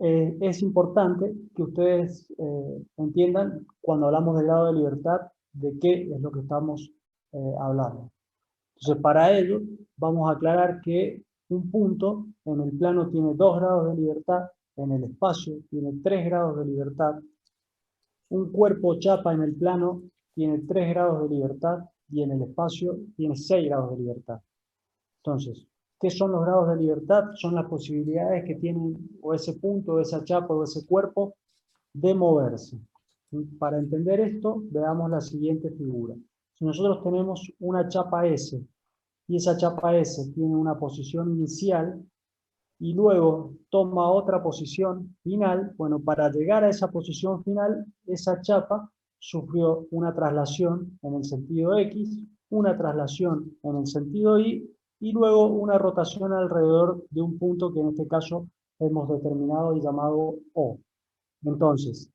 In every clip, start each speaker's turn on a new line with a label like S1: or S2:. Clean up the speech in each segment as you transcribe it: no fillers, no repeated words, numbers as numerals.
S1: es importante que ustedes entiendan, cuando hablamos de grado de libertad, de qué es lo que estamos hablando. Entonces, para ello, vamos a aclarar que un punto en el plano tiene 2 grados de libertad, en el espacio tiene 3 grados de libertad, un cuerpo chapa en el plano tiene 3 grados de libertad y en el espacio tiene 6 grados de libertad. Entonces, ¿qué son los grados de libertad? Son las posibilidades que tienen o ese punto, o esa chapa, o ese cuerpo de moverse. Para entender esto, veamos la siguiente figura. Si nosotros tenemos una chapa S, y esa chapa S tiene una posición inicial, y luego toma otra posición final, bueno, para llegar a esa posición final, esa chapa sufrió una traslación en el sentido X, una traslación en el sentido Y, y luego una rotación alrededor de un punto que en este caso hemos determinado y llamado O. Entonces,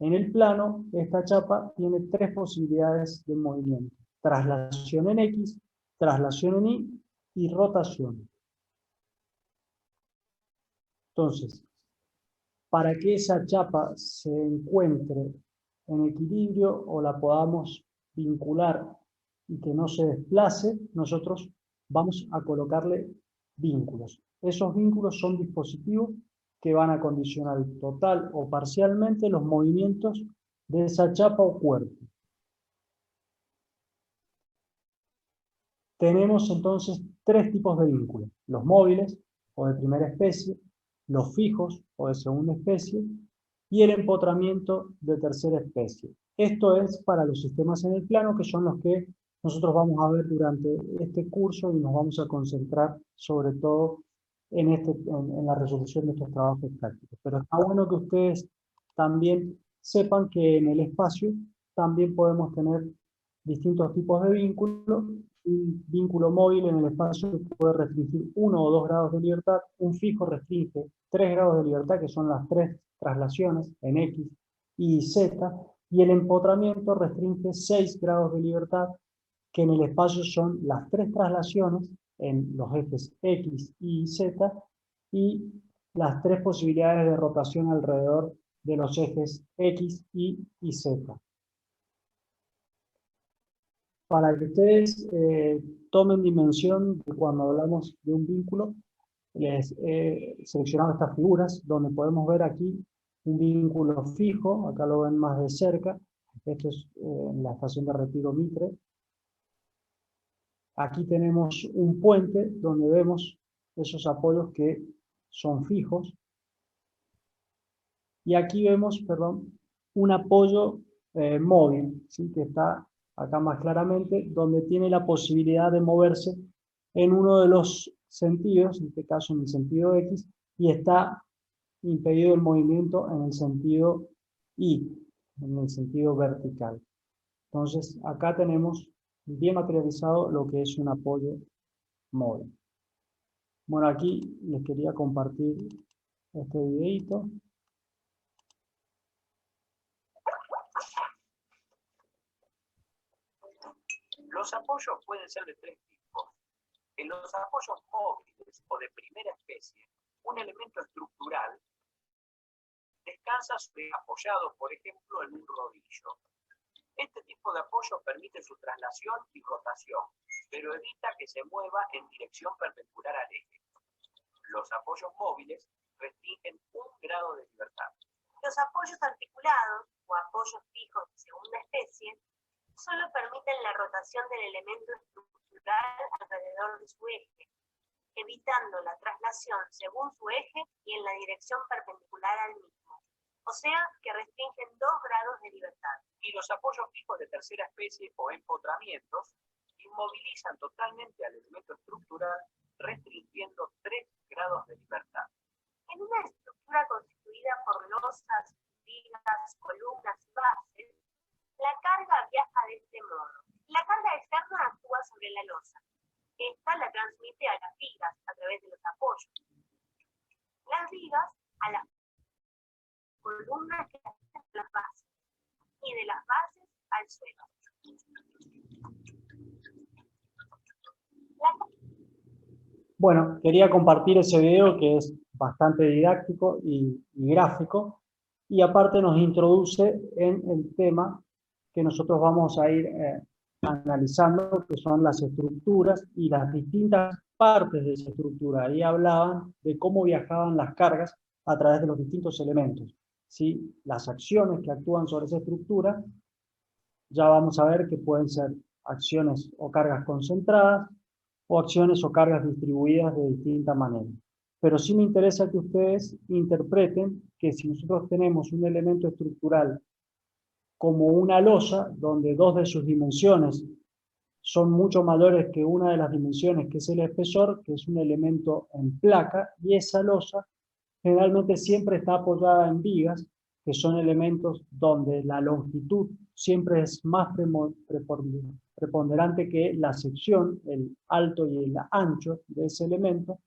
S1: en el plano, esta chapa tiene 3 posibilidades de movimiento: traslación en X, traslación en Y y rotación. Entonces, para que esa chapa se encuentre en equilibrio o la podamos vincular y que no se desplace, nosotros vamos a colocarle vínculos. Esos vínculos son dispositivos que van a condicionar total o parcialmente los movimientos de esa chapa o cuerpo. Tenemos entonces 3 tipos de vínculos: los móviles o de primera especie, los fijos o de segunda especie, y el empotramiento de tercera especie. Esto es para los sistemas en el plano, que son los que nosotros vamos a ver durante este curso y nos vamos a concentrar sobre todo en la resolución de estos trabajos prácticos. Pero está bueno que ustedes también sepan que en el espacio también podemos tener distintos tipos de vínculos. Un vínculo móvil en el espacio puede restringir 1 o 2 grados de libertad, un fijo restringe 3 grados de libertad, que son las 3 traslaciones en X, Y y Z, y el empotramiento restringe 6 grados de libertad, que en el espacio son las 3 traslaciones en los ejes X, Y y Z, y las 3 posibilidades de rotación alrededor de los ejes X, Y y Z. Para que ustedes tomen dimensión de cuando hablamos de un vínculo, les he seleccionado estas figuras, donde podemos ver aquí un vínculo fijo. Acá lo ven más de cerca. Esto es la estación de Retiro Mitre. Aquí tenemos un puente donde vemos esos apoyos que son fijos. Y aquí vemos, perdón, un apoyo móvil, ¿sí?, que está acá más claramente, donde tiene la posibilidad de moverse en uno de los sentidos, en este caso en el sentido X, y está impedido el movimiento en el sentido Y, en el sentido vertical. Entonces, acá tenemos bien materializado lo que es un apoyo móvil. Bueno, aquí les quería compartir este videito.
S2: Los apoyos pueden ser de 3 tipos. En los apoyos móviles o de primera especie, un elemento estructural descansa apoyado, por ejemplo, en un rodillo. Este tipo de apoyo permite su traslación y rotación, pero evita que se mueva en dirección perpendicular al eje. Los apoyos móviles restringen 1 grado de libertad.
S3: Los apoyos articulados o apoyos fijos de segunda especie solo permiten la rotación del elemento estructural alrededor de su eje, evitando la traslación según su eje y en la dirección perpendicular al mismo. O sea, que restringen 2 grados de libertad.
S2: Y los apoyos fijos de tercera especie o empotramientos inmovilizan totalmente al elemento estructural, restringiendo 3 grados de libertad.
S3: En una estructura constituida por losas, vigas, columnas y bases, la carga viaja de este modo. La carga externa actúa sobre la losa. Esta la transmite a las vigas a través de los apoyos. Las vigas a las columnas que afectan las bases. Y de las bases al suelo.
S1: Bueno, quería compartir ese video que es bastante didáctico y gráfico, y aparte nos introduce en el tema que nosotros vamos a ir analizando, que son las estructuras y las distintas partes de esa estructura. Ahí hablaban de cómo viajaban las cargas a través de los distintos elementos. ¿Sí? Las acciones que actúan sobre esa estructura, ya vamos a ver que pueden ser acciones o cargas concentradas, o acciones o cargas distribuidas de distinta manera. Pero sí me interesa que ustedes interpreten que si nosotros tenemos un elemento estructural como una losa, donde dos de sus dimensiones son mucho mayores que una de las dimensiones, que es el espesor, que es un elemento en placa, y esa losa generalmente siempre está apoyada en vigas, que son elementos donde la longitud siempre es más preponderante que la sección, el alto y el ancho de ese elemento,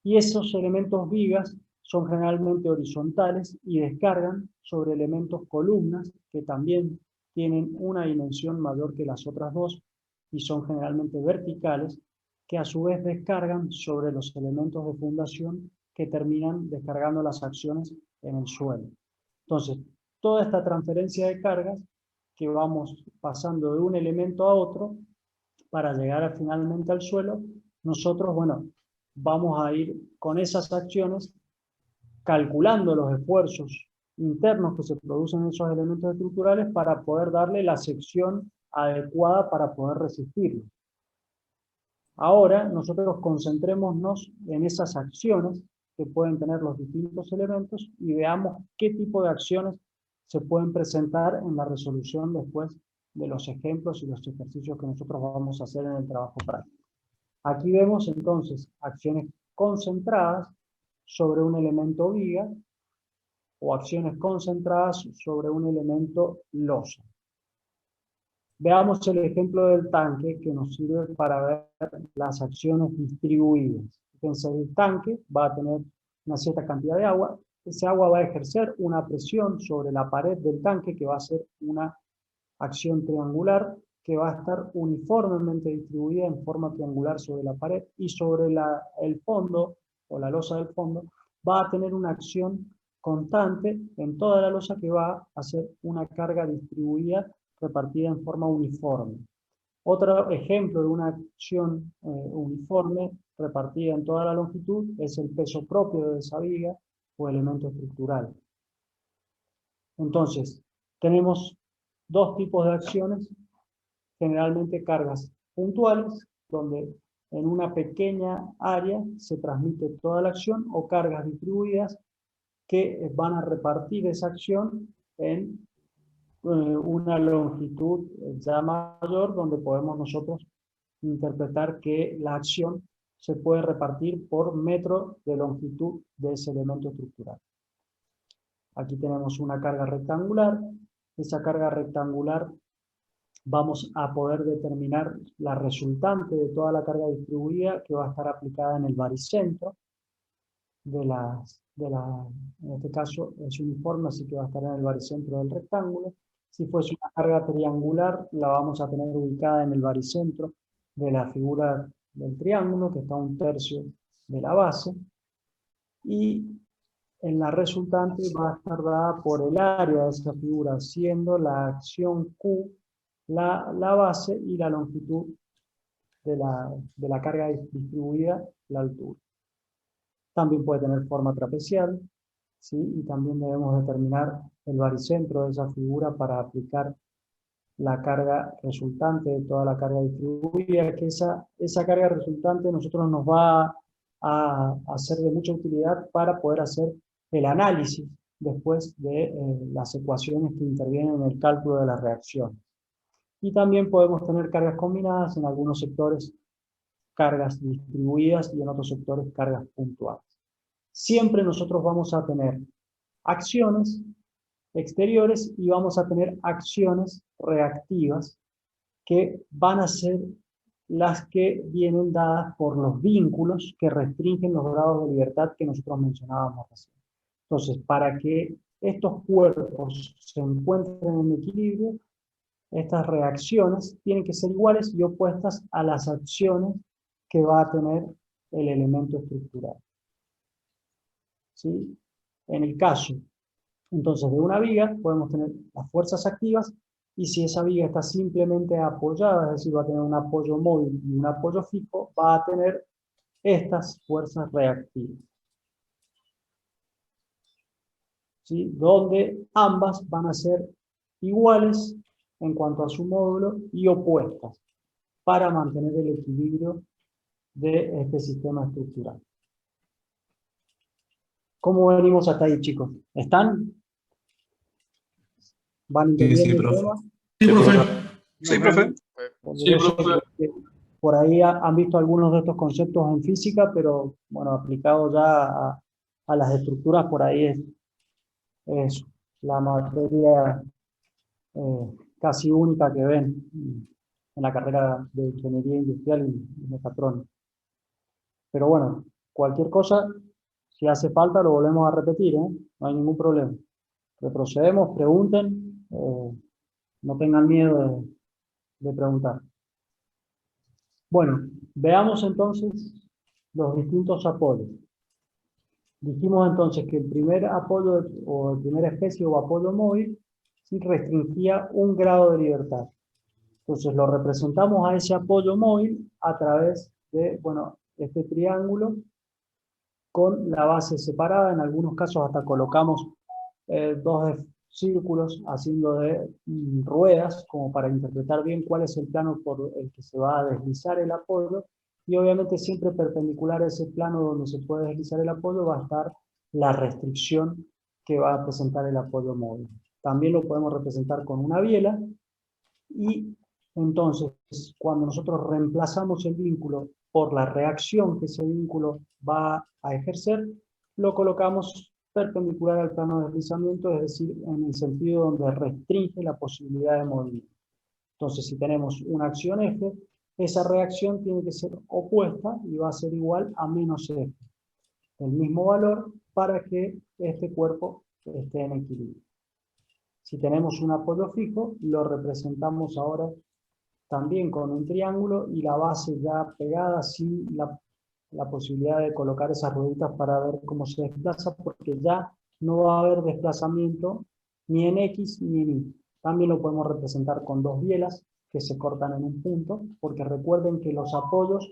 S1: y esos elementos vigas son generalmente horizontales y descargan sobre elementos columnas que también tienen una dimensión mayor que las otras dos y son generalmente verticales, que a su vez descargan sobre los elementos de fundación que terminan descargando las acciones en el suelo. Entonces, toda esta transferencia de cargas que vamos pasando de un elemento a otro para llegar finalmente al suelo, nosotros, bueno, vamos a ir con esas acciones calculando los esfuerzos internos que se producen en esos elementos estructurales para poder darle la sección adecuada para poder resistirlo. Ahora nosotros concentrémonos en esas acciones que pueden tener los distintos elementos y veamos qué tipo de acciones se pueden presentar en la resolución después de los ejemplos y los ejercicios que nosotros vamos a hacer en el trabajo práctico. Aquí vemos entonces acciones concentradas sobre un elemento viga o acciones concentradas sobre un elemento losa. Veamos el ejemplo del tanque que nos sirve para ver las acciones distribuidas. Fíjense, el tanque va a tener una cierta cantidad de agua. Ese agua va a ejercer una presión sobre la pared del tanque que va a ser una acción triangular que va a estar uniformemente distribuida en forma triangular sobre la pared y sobre el fondo o la losa del fondo va a tener una acción constante en toda la losa que va a hacer una carga distribuida repartida en forma uniforme. Otro ejemplo de una acción uniforme repartida en toda la longitud es el peso propio de esa viga o elemento estructural. Entonces, tenemos dos tipos de acciones, generalmente cargas puntuales, donde en una pequeña área se transmite toda la acción, o cargas distribuidas que van a repartir esa acción en una longitud ya mayor, donde podemos nosotros interpretar que la acción se puede repartir por metro de longitud de ese elemento estructural. Aquí tenemos una carga rectangular. Esa carga rectangular vamos a poder determinar la resultante de toda la carga distribuida que va a estar aplicada en el baricentro en este caso es uniforme, así que va a estar en el baricentro del rectángulo. Si fuese una carga triangular, la vamos a tener ubicada en el baricentro de la figura del triángulo, que está a 1/3 de la base. Y en la resultante va a estar dada por el área de esa figura, siendo la acción Q la base y la longitud de la carga distribuida, la altura. También puede tener forma trapecial, ¿sí? Y también debemos determinar el baricentro de esa figura para aplicar la carga resultante de toda la carga distribuida, que esa carga resultante nosotros nos va a ser de mucha utilidad para poder hacer el análisis después de las ecuaciones que intervienen en el cálculo de las reacciones. Y también podemos tener cargas combinadas, en algunos sectores cargas distribuidas y en otros sectores cargas puntuales. Siempre nosotros vamos a tener acciones exteriores y vamos a tener acciones reactivas que van a ser las que vienen dadas por los vínculos que restringen los grados de libertad que nosotros mencionábamos recién. Entonces, para que estos cuerpos se encuentren en equilibrio, estas reacciones tienen que ser iguales y opuestas a las acciones que va a tener el elemento estructural. ¿sí? En el caso, entonces, de una viga, podemos tener las fuerzas activas, y si esa viga está simplemente apoyada, es decir, va a tener un apoyo móvil y un apoyo fijo, va a tener estas fuerzas reactivas, ¿sí? Donde ambas van a ser iguales en cuanto a su módulo y opuestas, para mantener el equilibrio de este sistema estructural. ¿Cómo venimos hasta ahí, chicos? ¿Están? ¿Van entendiendo el tema?
S4: Sí, profe.
S2: Sí, profe.
S1: Porque
S4: Sí,
S1: yo sé
S4: profe.
S1: que por ahí han visto algunos de estos conceptos en física, pero bueno, aplicado ya a las estructuras, por ahí es la materia casi única que ven en la carrera de Ingeniería Industrial y Mecatrónica. Pero bueno, cualquier cosa, si hace falta, lo volvemos a repetir, ¿eh? No hay ningún problema. Retrocedemos, pregunten, no tengan miedo de preguntar. Bueno, veamos entonces los distintos apoyos. Dijimos entonces que el primer apoyo o el primera especie o apoyo móvil sí restringía un grado de libertad. Entonces lo representamos a ese apoyo móvil a través de, bueno, este triángulo con la base separada. En algunos casos hasta colocamos dos círculos haciendo de ruedas, como para interpretar bien cuál es el plano por el que se va a deslizar el apoyo, y obviamente siempre perpendicular a ese plano donde se puede deslizar el apoyo va a estar la restricción que va a presentar el apoyo móvil. También lo podemos representar con una biela, y entonces cuando nosotros reemplazamos el vínculo por la reacción que ese vínculo va a ejercer, lo colocamos perpendicular al plano de deslizamiento, es decir, en el sentido donde restringe la posibilidad de movimiento. Entonces, si tenemos una acción eje, esa reacción tiene que ser opuesta y va a ser igual a menos eje, el mismo valor, para que este cuerpo esté en equilibrio. Si tenemos un apoyo fijo, lo representamos ahora también con un triángulo y la base ya pegada sin la posibilidad de colocar esas rueditas para ver cómo se desplaza, porque ya no va a haber desplazamiento ni en X ni en Y. También lo podemos representar con dos bielas que se cortan en un punto, porque recuerden que los apoyos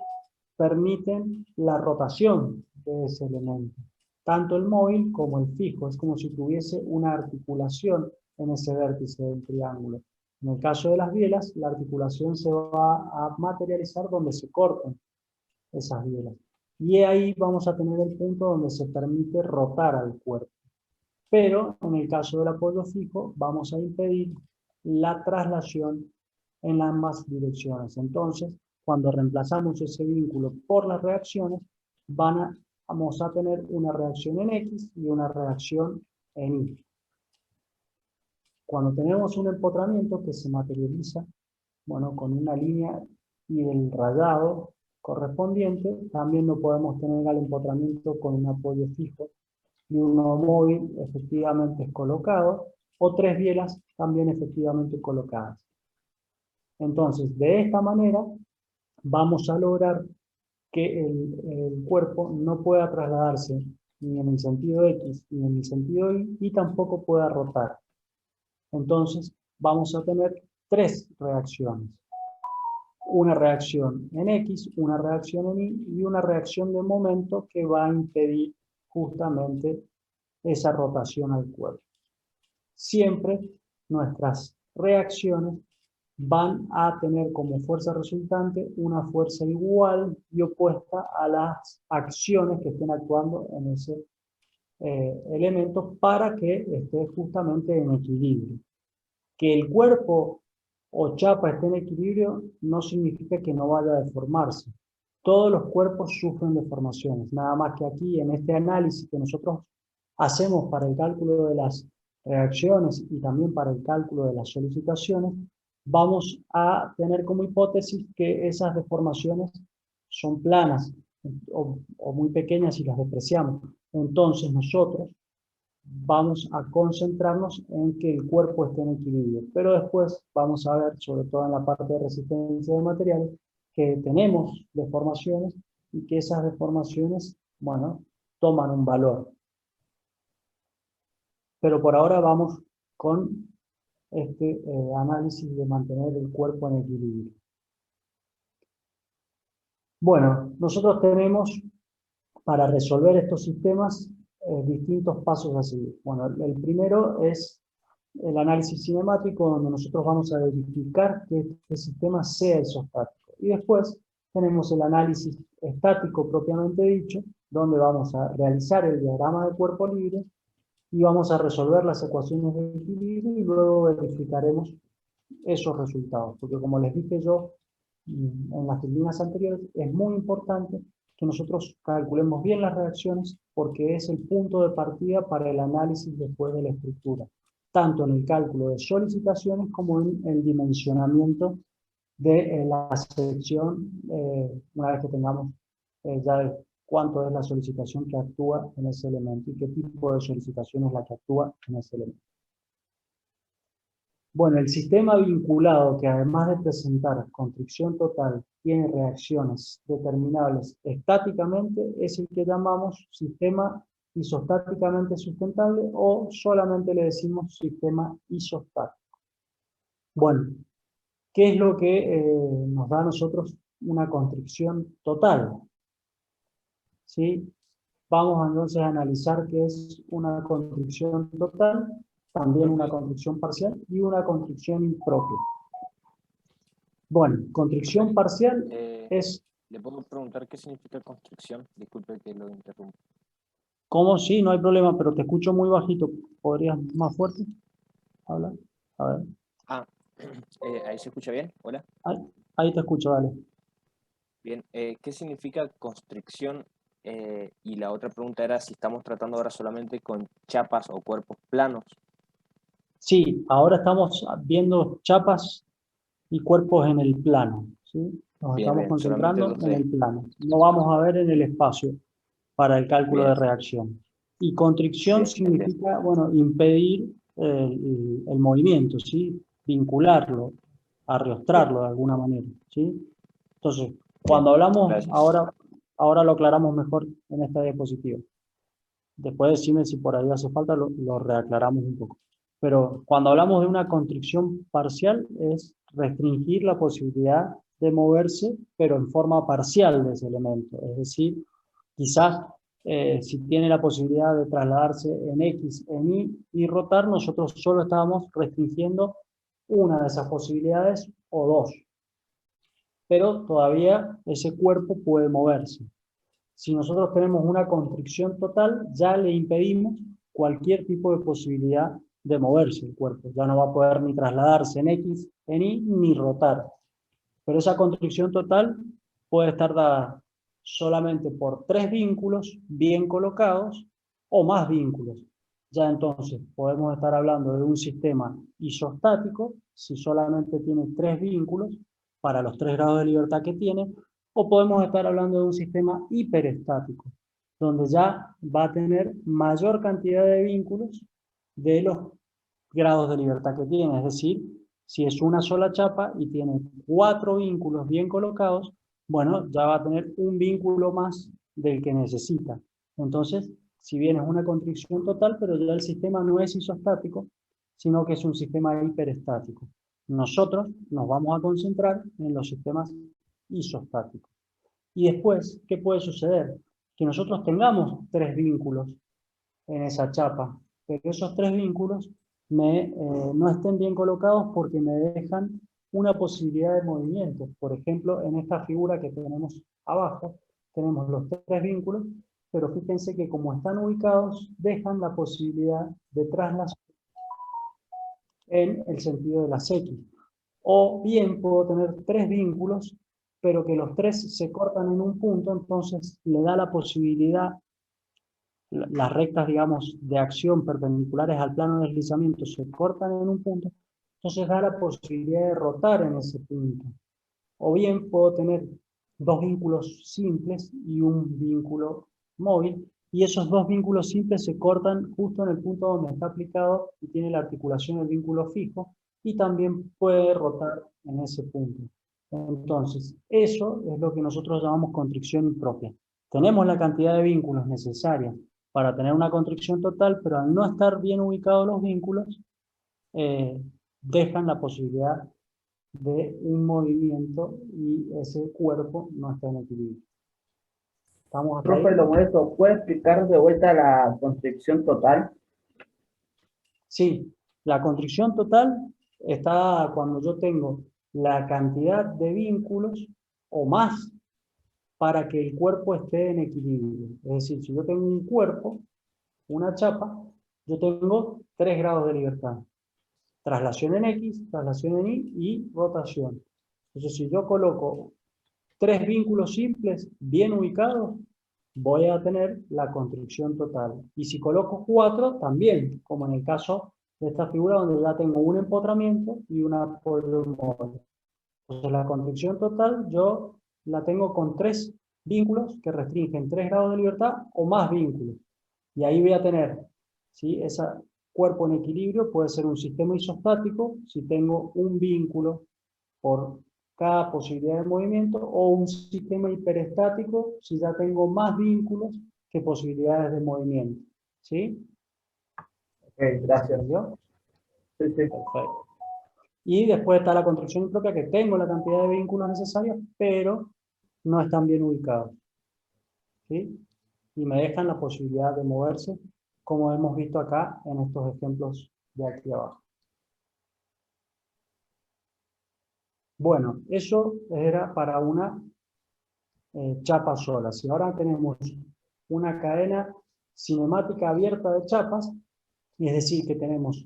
S1: permiten la rotación de ese elemento, tanto el móvil como el fijo. Es como si tuviese una articulación en ese vértice del triángulo. En el caso de las bielas, la articulación se va a materializar donde se corten esas bielas. Y ahí vamos a tener el punto donde se permite rotar al cuerpo. Pero en el caso del apoyo fijo, vamos a impedir la traslación en ambas direcciones. Entonces, cuando reemplazamos ese vínculo por las reacciones, vamos a tener una reacción en X y una reacción en Y. Cuando tenemos un empotramiento que se materializa, bueno, con una línea y el rayado correspondiente, también lo podemos tener al empotramiento con un apoyo fijo y uno móvil efectivamente colocado, o tres bielas también efectivamente colocadas. Entonces, de esta manera, vamos a lograr que el cuerpo no pueda trasladarse ni en el sentido X ni en el sentido Y, y tampoco pueda rotar. Entonces, vamos a tener tres reacciones. Una reacción en X, una reacción en Y y una reacción de momento que va a impedir justamente esa rotación al cuerpo. Siempre nuestras reacciones van a tener como fuerza resultante una fuerza igual y opuesta a las acciones que estén actuando en ese elemento para que esté justamente en equilibrio. Que el cuerpo o chapa esté en equilibrio no significa que no vaya a deformarse. Todos los cuerpos sufren deformaciones, nada más que aquí en este análisis que nosotros hacemos para el cálculo de las reacciones y también para el cálculo de las solicitaciones, vamos a tener como hipótesis que esas deformaciones son planas o muy pequeñas y las despreciamos. Entonces nosotros vamos a concentrarnos en que el cuerpo esté en equilibrio. Pero después vamos a ver, sobre todo en la parte de resistencia de materiales, que tenemos deformaciones y que esas deformaciones, bueno, toman un valor. pero por ahora vamos con este análisis de mantener el cuerpo en equilibrio. Bueno, nosotros tenemos para resolver estos sistemas distintos pasos a seguir. Bueno, el primero es el análisis cinemático, donde nosotros vamos a verificar que este sistema sea isostático. Y después tenemos el análisis estático propiamente dicho, donde vamos a realizar el diagrama de cuerpo libre y vamos a resolver las ecuaciones de equilibrio y luego verificaremos esos resultados. Porque como les dije yo en las líneas anteriores, es muy importante que nosotros calculemos bien las reacciones porque es el punto de partida para el análisis después de la estructura, tanto en el cálculo de solicitaciones como en el dimensionamiento de la sección, una vez que tengamos ya cuánto es la solicitación que actúa en ese elemento y qué tipo de solicitación es la que actúa en ese elemento. Bueno, el sistema vinculado que además de presentar constricción total tiene reacciones determinables estáticamente es el que llamamos sistema isostáticamente sustentable o solamente le decimos sistema isostático. Bueno, ¿qué es lo que nos da a nosotros una constricción total? ¿Sí? Vamos entonces a analizar qué es una constricción total, también una constricción parcial y una constricción impropia. Bueno, constricción parcial es...
S4: ¿Le puedo preguntar qué significa constricción? Disculpe que lo interrumpa.
S1: ¿Cómo? Sí, no hay problema, pero te escucho muy bajito. ¿Podrías más fuerte hablar? A ver.
S4: ¿Ahí se escucha bien? Hola.
S1: Ahí te escucho, dale.
S4: Bien, ¿qué significa constricción? Y la otra pregunta era si estamos tratando ahora solamente con chapas o cuerpos planos.
S1: Sí, ahora estamos viendo chapas y cuerpos en el plano, ¿sí? Nos estamos concentrando en el plano. No vamos a ver en el espacio para el cálculo de reacción. Y constricción significa, bueno, impedir el movimiento, ¿sí? Vincularlo, arrastrarlo de alguna manera, ¿sí? Entonces, cuando hablamos, ahora lo aclaramos mejor en esta diapositiva. Después decime si por ahí hace falta, lo reaclaramos un poco. Pero cuando hablamos de una constricción parcial es restringir la posibilidad de moverse, pero en forma parcial de ese elemento. Es decir, quizás si tiene la posibilidad de trasladarse en X, en Y y rotar, nosotros solo estábamos restringiendo una de esas posibilidades o dos. Pero todavía ese cuerpo puede moverse. Si nosotros tenemos una constricción total, ya le impedimos cualquier tipo de posibilidad de moverse el cuerpo. Ya no va a poder ni trasladarse en X, en Y, ni rotar. Pero esa constricción total puede estar dada solamente por 3 vínculos bien colocados o más vínculos. Ya entonces podemos estar hablando de un sistema isostático si solamente tiene 3 vínculos para los 3 grados de libertad que tiene, o podemos estar hablando de un sistema hiperestático, donde ya va a tener mayor cantidad de vínculos de los grados de libertad que tiene. Es decir, si es una sola chapa y tiene 4 vínculos bien colocados, bueno, ya va a tener un vínculo más del que necesita. Entonces, si bien es una constricción total, pero ya el sistema no es isostático, sino que es un sistema hiperestático. Nosotros nos vamos a concentrar en los sistemas isostáticos. Y después, ¿qué puede suceder? Que nosotros tengamos 3 vínculos en esa chapa, pero esos 3 vínculos no estén bien colocados porque me dejan una posibilidad de movimiento. Por ejemplo, en esta figura que tenemos abajo, tenemos los 3 vínculos, pero fíjense que como están ubicados, dejan la posibilidad de traslación en el sentido de las X. O bien puedo tener 3 vínculos, pero que los 3 se cortan en un punto, entonces le da la posibilidad, las rectas, digamos, de acción perpendiculares al plano de deslizamiento se cortan en un punto, entonces da la posibilidad de rotar en ese punto. O bien puedo tener 2 vínculos simples y un vínculo móvil, y esos 2 vínculos simples se cortan justo en el punto donde está aplicado y tiene la articulación del vínculo fijo, y también puede rotar en ese punto. Entonces, eso es lo que nosotros llamamos constricción impropia. Tenemos la cantidad de vínculos necesarias para tener una constricción total, pero al no estar bien ubicados los vínculos, dejan la posibilidad de un movimiento y ese cuerpo no está en equilibrio. ¿Estamos hasta ahí?
S5: Profe, lo molesto, ¿puede explicar de vuelta la constricción total?
S1: Sí, la constricción total está cuando yo tengo la cantidad de vínculos o más para que el cuerpo esté en equilibrio. Es decir, si yo tengo un cuerpo, una chapa, yo tengo 3 grados de libertad. Traslación en X, traslación en Y y rotación. Entonces, si yo coloco 3 vínculos simples bien ubicados, voy a tener la constricción total. Y si coloco 4, también, como en el caso de esta figura donde ya tengo un empotramiento y un apoyo móvil. Entonces la constricción total yo la tengo con 3 vínculos que restringen 3 grados de libertad o más vínculos. Y ahí voy a tener, ¿sí? Ese cuerpo en equilibrio puede ser un sistema isostático si tengo un vínculo por cada posibilidad de movimiento, o un sistema hiperestático si ya tengo más vínculos que posibilidades de movimiento. ¿Sí?
S5: Ok, gracias.
S1: ¿Entendió?
S5: Sí, sí.
S1: Perfecto. Y después está la construcción impropia, que tengo la cantidad de vínculos necesarios, pero no están bien ubicados. ¿Sí? Y me dejan la posibilidad de moverse, como hemos visto acá en estos ejemplos de aquí abajo. Bueno, eso era para una chapa sola. Si ahora tenemos una cadena cinemática abierta de chapas, es decir, que tenemos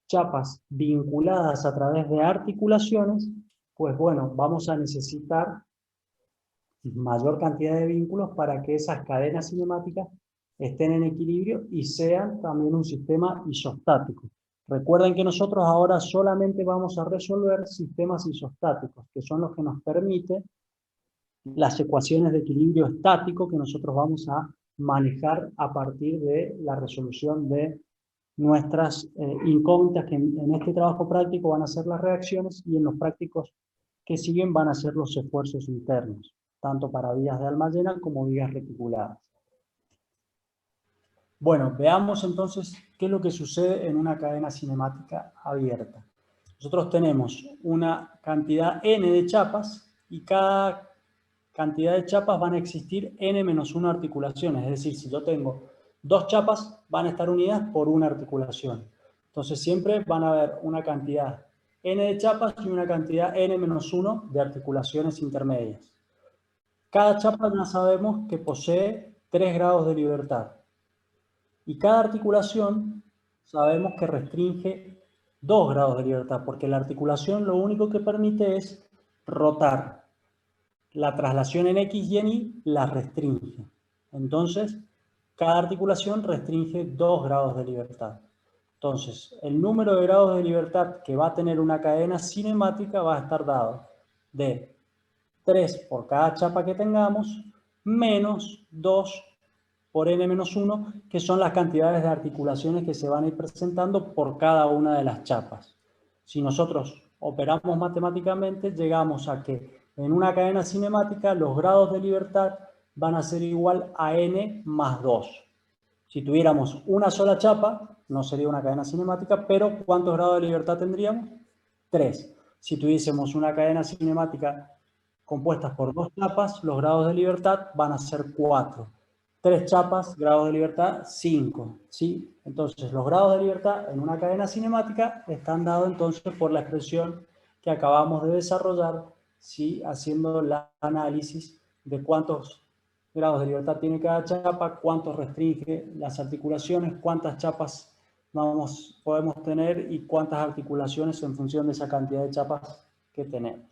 S1: chapas vinculadas a través de articulaciones, pues bueno, vamos a necesitar mayor cantidad de vínculos para que esas cadenas cinemáticas estén en equilibrio y sean también un sistema isostático. Recuerden que nosotros ahora solamente vamos a resolver sistemas isostáticos, que son los que nos permiten las ecuaciones de equilibrio estático que nosotros vamos a manejar a partir de la resolución de nuestras incógnitas, que en este trabajo práctico van a ser las reacciones y en los prácticos que siguen van a ser los esfuerzos internos, tanto para vías de alma llena como vías reticuladas. Bueno, veamos entonces qué es lo que sucede en una cadena cinemática abierta. Nosotros tenemos una cantidad n de chapas y cada cantidad de chapas van a existir n-1 articulaciones. Es decir, si yo tengo 2 chapas, van a estar unidas por una articulación. Entonces siempre van a haber una cantidad n de chapas y una cantidad n-1 de articulaciones intermedias. Cada chapa ya sabemos que posee 3 grados de libertad. Y cada articulación sabemos que restringe 2 grados de libertad, porque la articulación lo único que permite es rotar. La traslación en X y en Y la restringe. Entonces, cada articulación restringe 2 grados de libertad. Entonces, el número de grados de libertad que va a tener una cadena cinemática va a estar dado de 3 por cada chapa que tengamos, menos 2 por n-1, que son las cantidades de articulaciones que se van a ir presentando por cada una de las chapas. Si nosotros operamos matemáticamente, llegamos a que en una cadena cinemática los grados de libertad van a ser igual a n más 2. Si tuviéramos una sola chapa, no sería una cadena cinemática, pero ¿cuántos grados de libertad tendríamos? 3. Si tuviésemos una cadena cinemática compuesta por 2 chapas, los grados de libertad van a ser 4. 3 chapas, grados de libertad, 5. ¿Sí? Entonces, los grados de libertad en una cadena cinemática están dados entonces por la expresión que acabamos de desarrollar, ¿sí? Haciendo el análisis de cuántos grados de libertad tiene cada chapa, cuántos restringe las articulaciones, cuántas chapas podemos tener y cuántas articulaciones en función de esa cantidad de chapas que tenemos.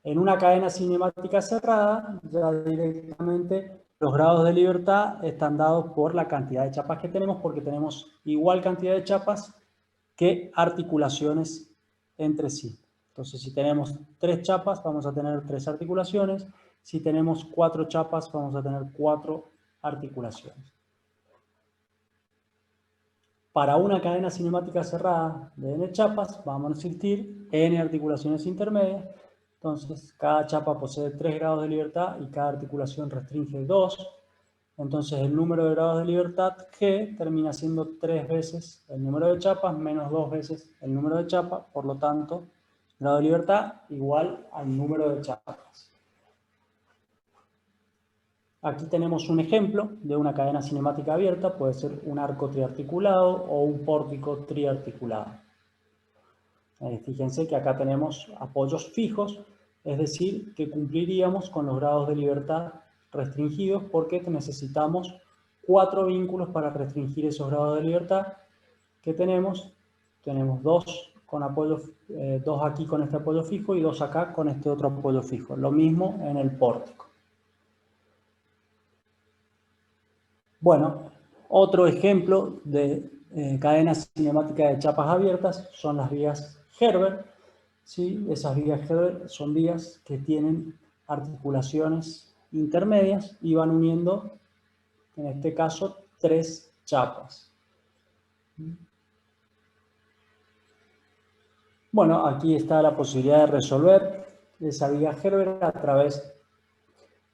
S1: En una cadena cinemática cerrada, ya directamente los grados de libertad están dados por la cantidad de chapas que tenemos, porque tenemos igual cantidad de chapas que articulaciones entre sí. Entonces, si tenemos 3 chapas, vamos a tener 3 articulaciones. Si tenemos 4 chapas, vamos a tener 4 articulaciones. Para una cadena cinemática cerrada de n chapas, vamos a existir n articulaciones intermedias. Entonces, cada chapa posee 3 grados de libertad y cada articulación restringe 2. Entonces el número de grados de libertad G termina siendo 3 veces el número de chapas menos 2 veces el número de chapas, por lo tanto, grado de libertad igual al número de chapas. Aquí tenemos un ejemplo de una cadena cinemática abierta, puede ser un arco triarticulado o un pórtico triarticulado. Fíjense que acá tenemos apoyos fijos, es decir, que cumpliríamos con los grados de libertad restringidos porque necesitamos 4 vínculos para restringir esos grados de libertad que tenemos. Tenemos 2 con apoyo, 2 aquí con este apoyo fijo y 2 acá con este otro apoyo fijo. Lo mismo en el pórtico. Bueno, otro ejemplo de cadena cinemática de chapas abiertas son las vías Herbert. ¿Sí? Esas vías Herbert son vías que tienen articulaciones intermedias y van uniendo, en este caso, 3 chapas. Bueno, aquí está la posibilidad de resolver esa vía Herbert a través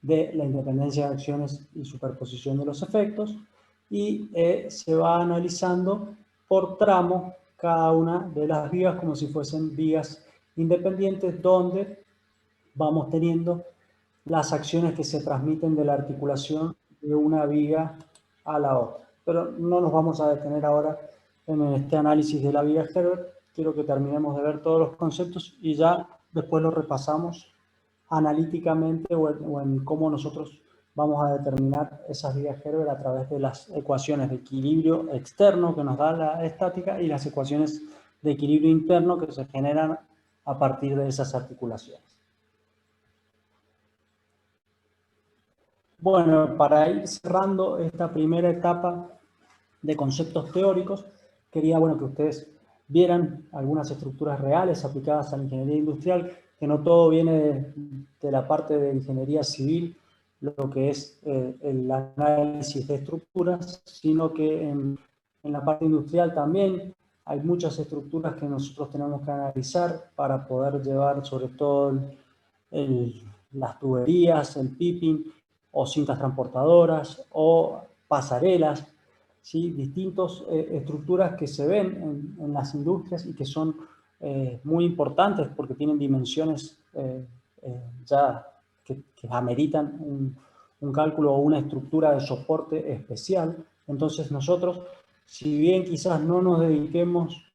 S1: de la independencia de acciones y superposición de los efectos, y se va analizando por tramo cada una de las vías como si fuesen vías independientes, donde vamos teniendo las acciones que se transmiten de la articulación de una vía a la otra. Pero no nos vamos a detener ahora en este análisis de la vía Herbert. Quiero que terminemos de ver todos los conceptos y ya después los repasamos analíticamente o en cómo nosotros vamos a determinar esas vías Herbert a través de las ecuaciones de equilibrio externo que nos da la estática y las ecuaciones de equilibrio interno que se generan a partir de esas articulaciones. Bueno, para ir cerrando esta primera etapa de conceptos teóricos, quería que ustedes vieran algunas estructuras reales aplicadas a la ingeniería industrial, que no todo viene de la parte de ingeniería civil, lo que es el análisis de estructuras, sino que en la parte industrial también hay muchas estructuras que nosotros tenemos que analizar para poder llevar sobre todo las tuberías, el piping, o cintas transportadoras, o pasarelas, ¿sí? Distintas estructuras que se ven en las industrias y que son muy importantes porque tienen dimensiones ya que ameritan un cálculo o una estructura de soporte especial. Entonces nosotros, si bien quizás no nos dediquemos,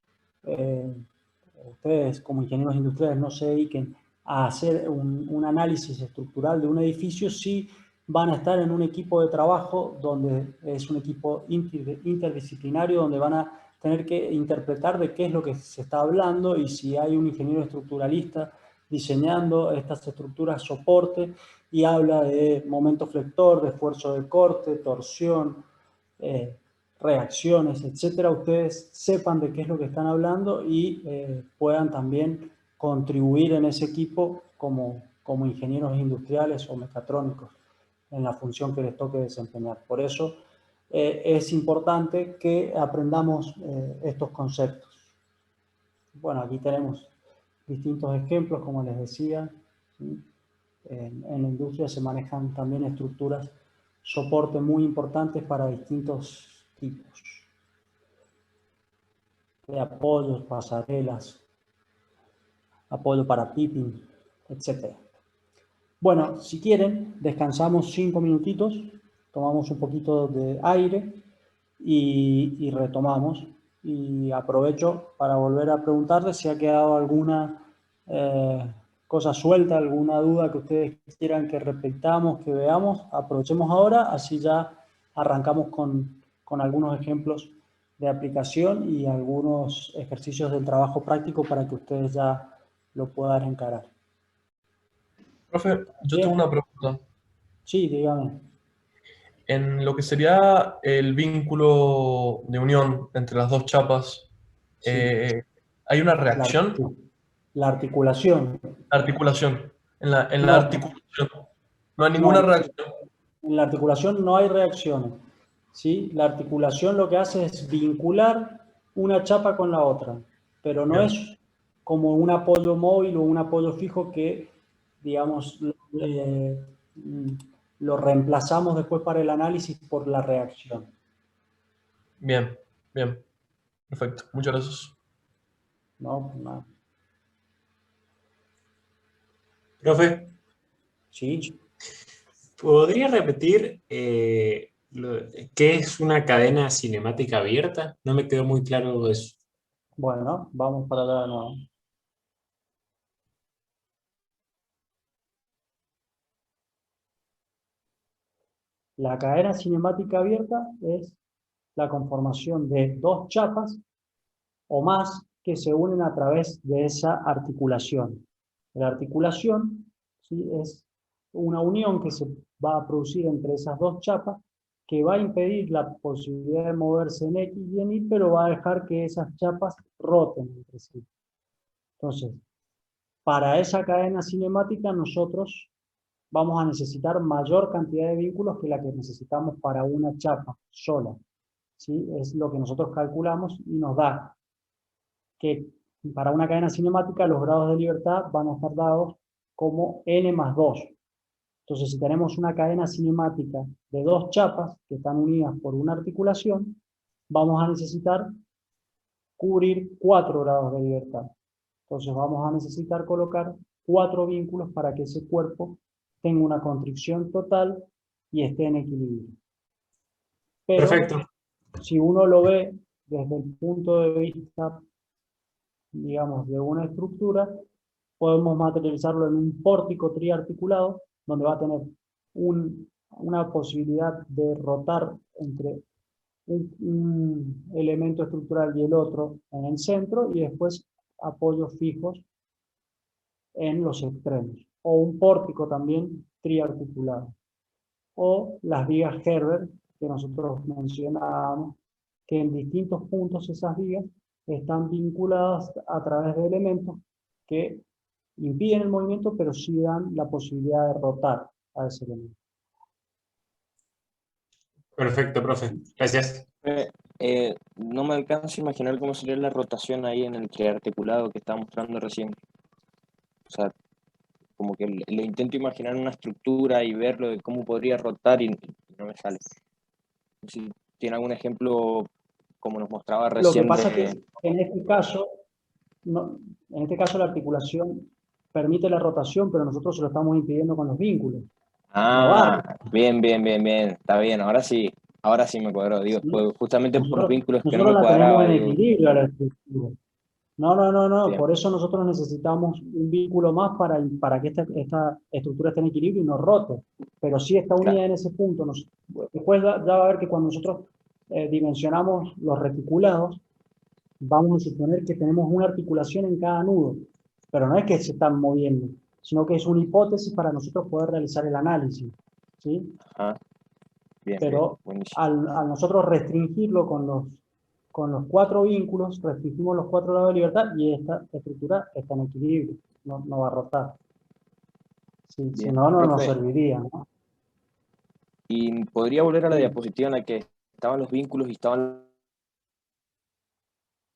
S1: ustedes como ingenieros industriales no se dediquen a hacer un análisis estructural de un edificio, sí van a estar en un equipo de trabajo donde es un equipo interdisciplinario, donde van a tener que interpretar de qué es lo que se está hablando y si hay un ingeniero estructuralista diseñando estas estructuras soporte y habla de momento flector, de esfuerzo de corte, torsión, reacciones, etcétera, ustedes sepan de qué es lo que están hablando y puedan también contribuir en ese equipo como ingenieros industriales o mecatrónicos en la función que les toque desempeñar. Por eso es importante que aprendamos estos conceptos. Bueno, aquí tenemos distintos ejemplos, como les decía. ¿Sí? En la industria se manejan también estructuras soporte muy importantes para distintos tipos de apoyos, pasarelas, apoyo para piping, etc. Bueno, si quieren, descansamos 5 minutitos, tomamos un poquito de aire y retomamos. Y aprovecho para volver a preguntarles si ha quedado alguna cosa suelta, alguna duda que ustedes quieran que repitamos, que veamos. Aprovechemos ahora, así ya arrancamos con algunos ejemplos de aplicación y algunos ejercicios del trabajo práctico para que ustedes ya lo puedan encarar.
S6: Profe, yo tengo una pregunta.
S1: Sí, dígame.
S6: En lo que sería el vínculo de unión entre las dos chapas,
S1: Sí.
S6: ¿hay una reacción?
S1: La articulación.
S6: Articulación. En la
S1: No.
S6: articulación. No hay ninguna reacción.
S1: En la articulación no hay reacciones. ¿Sí? La articulación lo que hace es vincular una chapa con la otra, pero no es como un apoyo móvil o un apoyo fijo que, digamos, lo reemplazamos después para el análisis por la reacción.
S6: Bien, bien. Perfecto. Muchas gracias.
S1: ¿No? No.
S7: Profe,
S1: Sí.
S7: ¿podría repetir qué es una cadena cinemática abierta? No me quedó muy claro eso.
S1: Bueno, vamos para allá de nuevo. La cadena cinemática abierta es la conformación de dos chapas o más que se unen a través de esa articulación. La articulación, ¿sí?, es una unión que se va a producir entre esas dos chapas que va a impedir la posibilidad de moverse en X y en Y, pero va a dejar que esas chapas roten entre sí. Entonces, para esa cadena cinemática nosotros vamos a necesitar mayor cantidad de vínculos que la que necesitamos para una chapa sola. ¿Sí? Es lo que nosotros calculamos y nos da que para una cadena cinemática los grados de libertad van a estar dados como n más 2. Entonces, si tenemos una cadena cinemática de dos chapas que están unidas por una articulación, vamos a necesitar cubrir 4 grados de libertad. Entonces, vamos a necesitar colocar 4 vínculos para que ese cuerpo tenga una constricción total y esté en equilibrio. Pero,
S7: Perfecto.
S1: si uno lo ve desde el punto de vista, digamos, de una estructura, podemos materializarlo en un pórtico triarticulado, donde va a tener una posibilidad de rotar entre un elemento estructural y el otro en el centro, y después apoyos fijos en los extremos, o un pórtico también triarticulado, o las vigas Herbert que nosotros mencionábamos, que en distintos puntos esas vigas están vinculadas a través de elementos que impiden el movimiento, pero sí dan la posibilidad de rotar a ese elemento.
S7: Perfecto, profe. Gracias.
S4: No me alcanzo a imaginar cómo sería la rotación ahí en el triarticulado que estaba mostrando recién. O sea, como que lo intento imaginar una estructura y verlo de cómo podría rotar y no me sale. Si tiene algún ejemplo, como nos mostraba
S1: Lo que
S4: recién.
S1: pasa es que en este caso la articulación permite la rotación, pero nosotros se lo estamos impidiendo con los vínculos.
S4: Bien, está bien, ahora sí me cuadró, digo,
S1: ¿Sí?
S4: pues justamente por los vínculos que no
S1: nosotros
S4: me
S1: la
S4: cuadraba.
S1: tenemos en
S4: Digo,
S1: equilibrio a la estructura. No,
S4: bien,
S1: por eso nosotros necesitamos un vínculo más para que esta estructura esté en equilibrio y no rote, pero sí está unida
S4: claro,
S1: en ese punto. Después ya va a ver que cuando nosotros dimensionamos los reticulados, vamos a suponer que tenemos una articulación en cada nudo, pero no es que se están moviendo, sino que es una hipótesis para nosotros poder realizar el análisis, ¿sí?
S4: ajá, bien,
S1: Pero
S4: buenísimo.
S1: al nosotros restringirlo con los 4 vínculos, restringimos los 4 grados de libertad y esta estructura está en equilibrio, no va a rotar. Si
S4: Bien,
S1: no, no nos
S4: profe,
S1: serviría, ¿no?
S4: y podría volver a la
S1: Sí.
S4: diapositiva en la que estaban los vínculos y estaban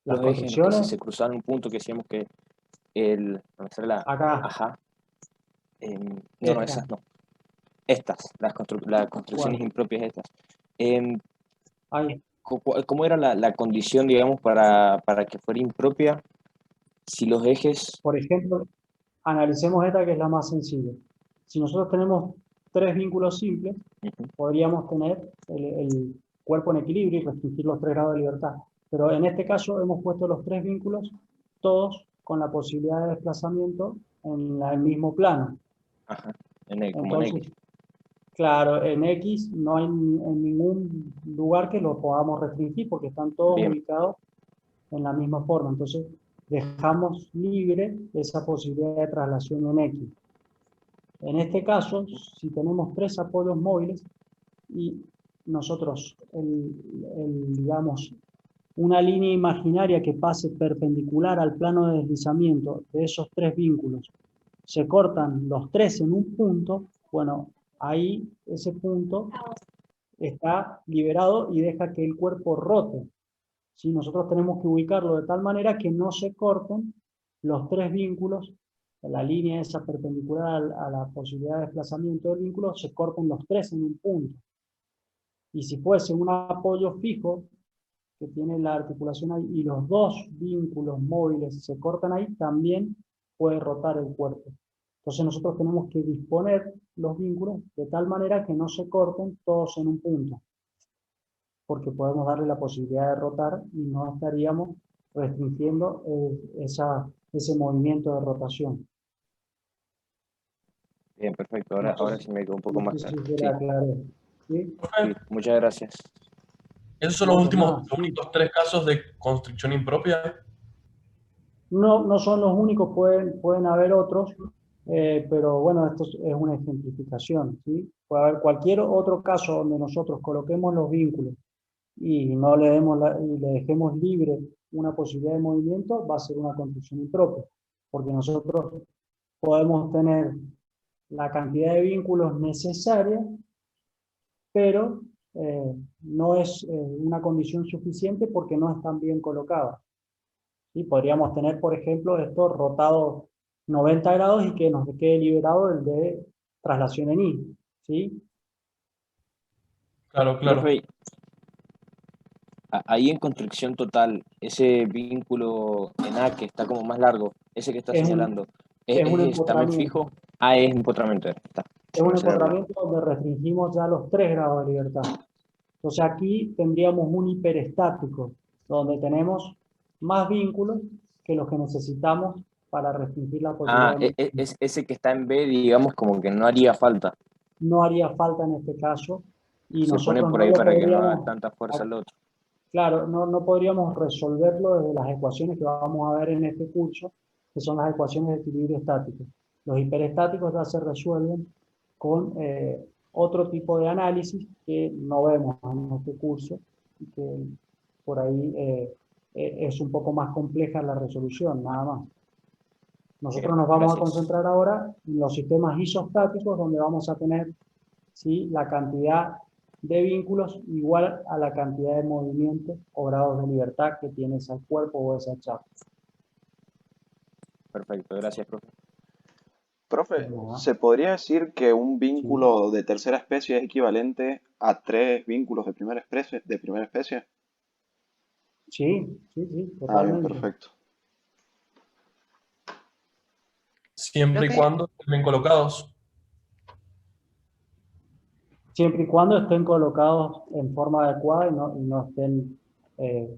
S1: Las
S4: los ejes, que si
S1: construcciones,
S4: se cruzaban un punto que decíamos que no me sale la,
S1: acá,
S4: ajá, no,
S1: esta,
S4: esas no, estas, las construcciones
S1: bueno,
S4: impropias estas.
S1: ahí.
S4: ¿Cómo era la condición, digamos, para que fuera impropia si los ejes...
S1: Por ejemplo, analicemos esta que es la más sencilla. Si nosotros tenemos 3 vínculos simples, podríamos tener el cuerpo en equilibrio y restringir los 3 grados de libertad. Pero en este caso hemos puesto los 3 vínculos, todos con la posibilidad de desplazamiento en el mismo plano.
S4: Ajá, como en
S1: Entonces,
S4: X.
S1: claro, en X no hay en ningún lugar que lo podamos restringir porque están todos
S4: Bien.
S1: ubicados en la misma forma. Entonces, dejamos libre esa posibilidad de traslación en X. En este caso, si tenemos 3 apoyos móviles y nosotros, digamos, una línea imaginaria que pase perpendicular al plano de deslizamiento de esos 3 vínculos, se cortan los 3 en un punto, bueno, ahí ese punto está liberado y deja que el cuerpo rote. ¿Sí? Nosotros tenemos que ubicarlo de tal manera que no se corten los 3 vínculos la línea esa perpendicular a la posibilidad de desplazamiento del vínculo, se corten los tres en un punto. Y si fuese un apoyo fijo, que tiene la articulación ahí, y los dos vínculos móviles se cortan ahí, también puede rotar el cuerpo. Entonces nosotros tenemos que disponer los vínculos de tal manera que no se corten todos en un punto, porque podemos darle la posibilidad de rotar y no estaríamos restringiendo ese movimiento de rotación.
S4: Bien, perfecto. Ahora sí me quedó un poco
S1: No
S4: más
S1: sé
S4: claro.
S1: si se
S4: Sí,
S1: la aclaré. ¿Sí?
S4: sí, muchas gracias.
S6: ¿Esos son
S1: No,
S6: los
S1: por nada.
S6: los únicos 3 casos de constricción impropia?
S1: No son los únicos, pueden haber otros, pero bueno, esto es una ejemplificación, ¿sí? Puede haber cualquier otro caso donde nosotros coloquemos los vínculos y no le demos y le dejemos libre una posibilidad de movimiento, va a ser una constricción impropia, porque nosotros podemos tener la cantidad de vínculos necesaria, pero no es una condición suficiente porque no están bien colocados. ¿Sí? Podríamos tener, por ejemplo, esto rotado 90 grados y que nos quede liberado el de traslación en I. ¿Sí?
S6: Claro, claro.
S4: Profe, ahí en construcción total, ese vínculo en A que está como más largo, ese que está
S1: Es
S4: señalando,
S1: es un
S4: ¿es también
S1: empotramiento.
S4: fijo? Ah, es empotramiento, está.
S1: Es un
S4: Me sale la-
S1: empotramiento donde restringimos ya los 3 grados de libertad. Entonces aquí tendríamos un hiperestático, donde tenemos más vínculos que los que necesitamos para restringir la posibilidad
S4: Ah,
S1: de movimiento.
S4: ese que está en B, digamos, como que no haría falta.
S1: No haría falta en este caso y
S4: Se pone
S1: nosotros
S4: por
S1: no
S4: ahí
S1: lo
S4: para que no haga
S1: podríamos,
S4: tanta fuerza el otro.
S1: claro, no podríamos resolverlo desde las ecuaciones que vamos a ver en este curso, que son las ecuaciones de equilibrio estático. Los hiperestáticos ya se resuelven con otro tipo de análisis que no vemos en este curso y que por ahí es un poco más compleja la resolución, nada más. Nosotros nos vamos a
S4: Gracias.
S1: concentrar ahora en los sistemas isostáticos, donde vamos a tener, ¿sí?, la cantidad de vínculos igual a la cantidad de movimientos o grados de libertad que tiene ese cuerpo o esa chapa.
S4: Perfecto, gracias, profe.
S8: Profe,
S1: ¿No?
S8: ¿se podría decir que un
S1: Sí,
S8: vínculo de tercera especie es equivalente a 3 vínculos de primera especie?
S1: sí,
S8: Ah, bien,
S1: totalmente.
S8: perfecto.
S6: Siempre y
S9: Profe,
S6: cuando estén bien colocados.
S1: Siempre y cuando estén colocados en forma adecuada y no estén,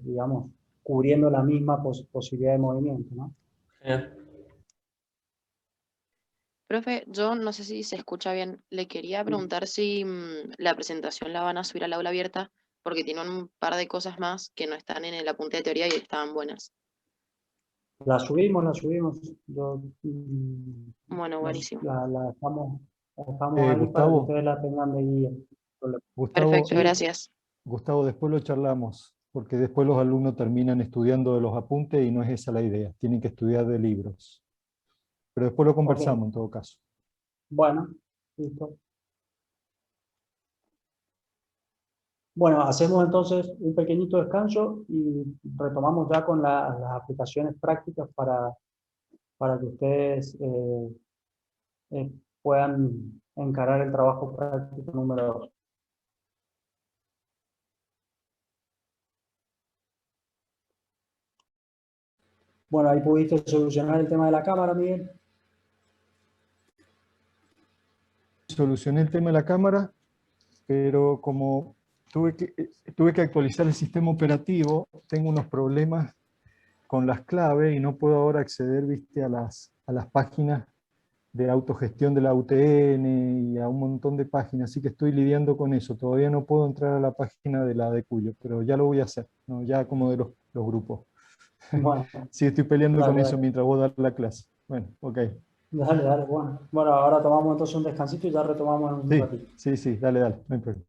S1: digamos, cubriendo la misma posibilidad de movimiento, ¿no?
S6: Genial.
S9: profe, yo no sé si se escucha bien. Le quería preguntar si la presentación la van a subir al aula abierta, porque tiene un par de cosas más que no están en el apunte de teoría y estaban buenas.
S1: La subimos.
S9: Bueno, buenísimo.
S1: La dejamos ahí para que
S10: Gustavo,
S1: ustedes la tengan de guía.
S10: Gustavo,
S9: Perfecto,
S1: Sí,
S9: gracias.
S10: Gustavo, después lo charlamos, porque después los alumnos terminan estudiando de los apuntes y no es esa la idea, tienen que estudiar de libros. Pero después lo
S1: ok.
S10: conversamos en todo caso.
S1: Bueno, listo. Bueno, hacemos entonces un pequeñito descanso y retomamos ya con las aplicaciones prácticas para que ustedes puedan encarar el trabajo práctico número 2. Bueno, ahí pudiste solucionar el tema de la cámara, Miguel.
S10: Solucioné el tema de la cámara, pero como tuve que actualizar el sistema operativo, tengo unos problemas con las claves y no puedo ahora acceder, viste, a las páginas de autogestión de la UTN y a un montón de páginas, así que estoy lidiando con eso. Todavía no puedo entrar a la página de la de Cuyo, pero ya lo voy a hacer, ¿no? Ya como de los grupos.
S1: Bueno,
S10: Sí, estoy peleando con eso
S1: dale.
S10: mientras vos das la clase. Bueno, ok.
S1: Dale, bueno. Bueno, ahora tomamos entonces un descansito y ya retomamos en un ratito.
S10: Sí, dale, no hay problema.